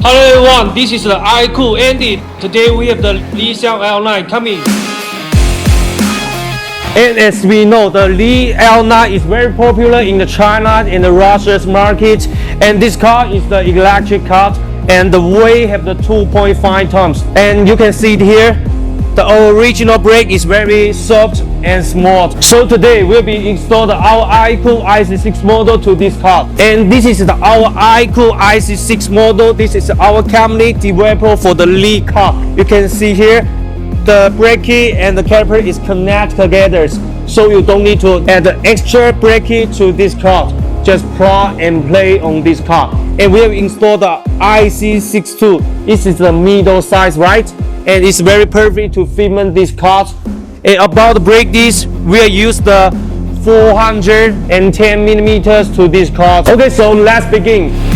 Hello everyone, this is the ICOOH Andy. Today we have the Li Xiao L9 coming. And as we know, the Li L9 is very popular in the China and the Russia's market. And this car is the electric car, and the weight have the 2.5 tons. And you can see it here, the original brake is very soft and smooth. So today we'll be installed our ICOOH IC6 model to this car. And this is our ICOOH IC6 model. This is our company developed for the Li car. You can see here, the brake kit and the caliper is connected together, so you don't need to add extra brake kit to this car. Just plug and play on this car. And we have installed the IC6 This is the middle size, right? And it's very perfect to fit this car. And about the brake disc, we'll use the 410 millimeters to this car. Okay, so let's begin.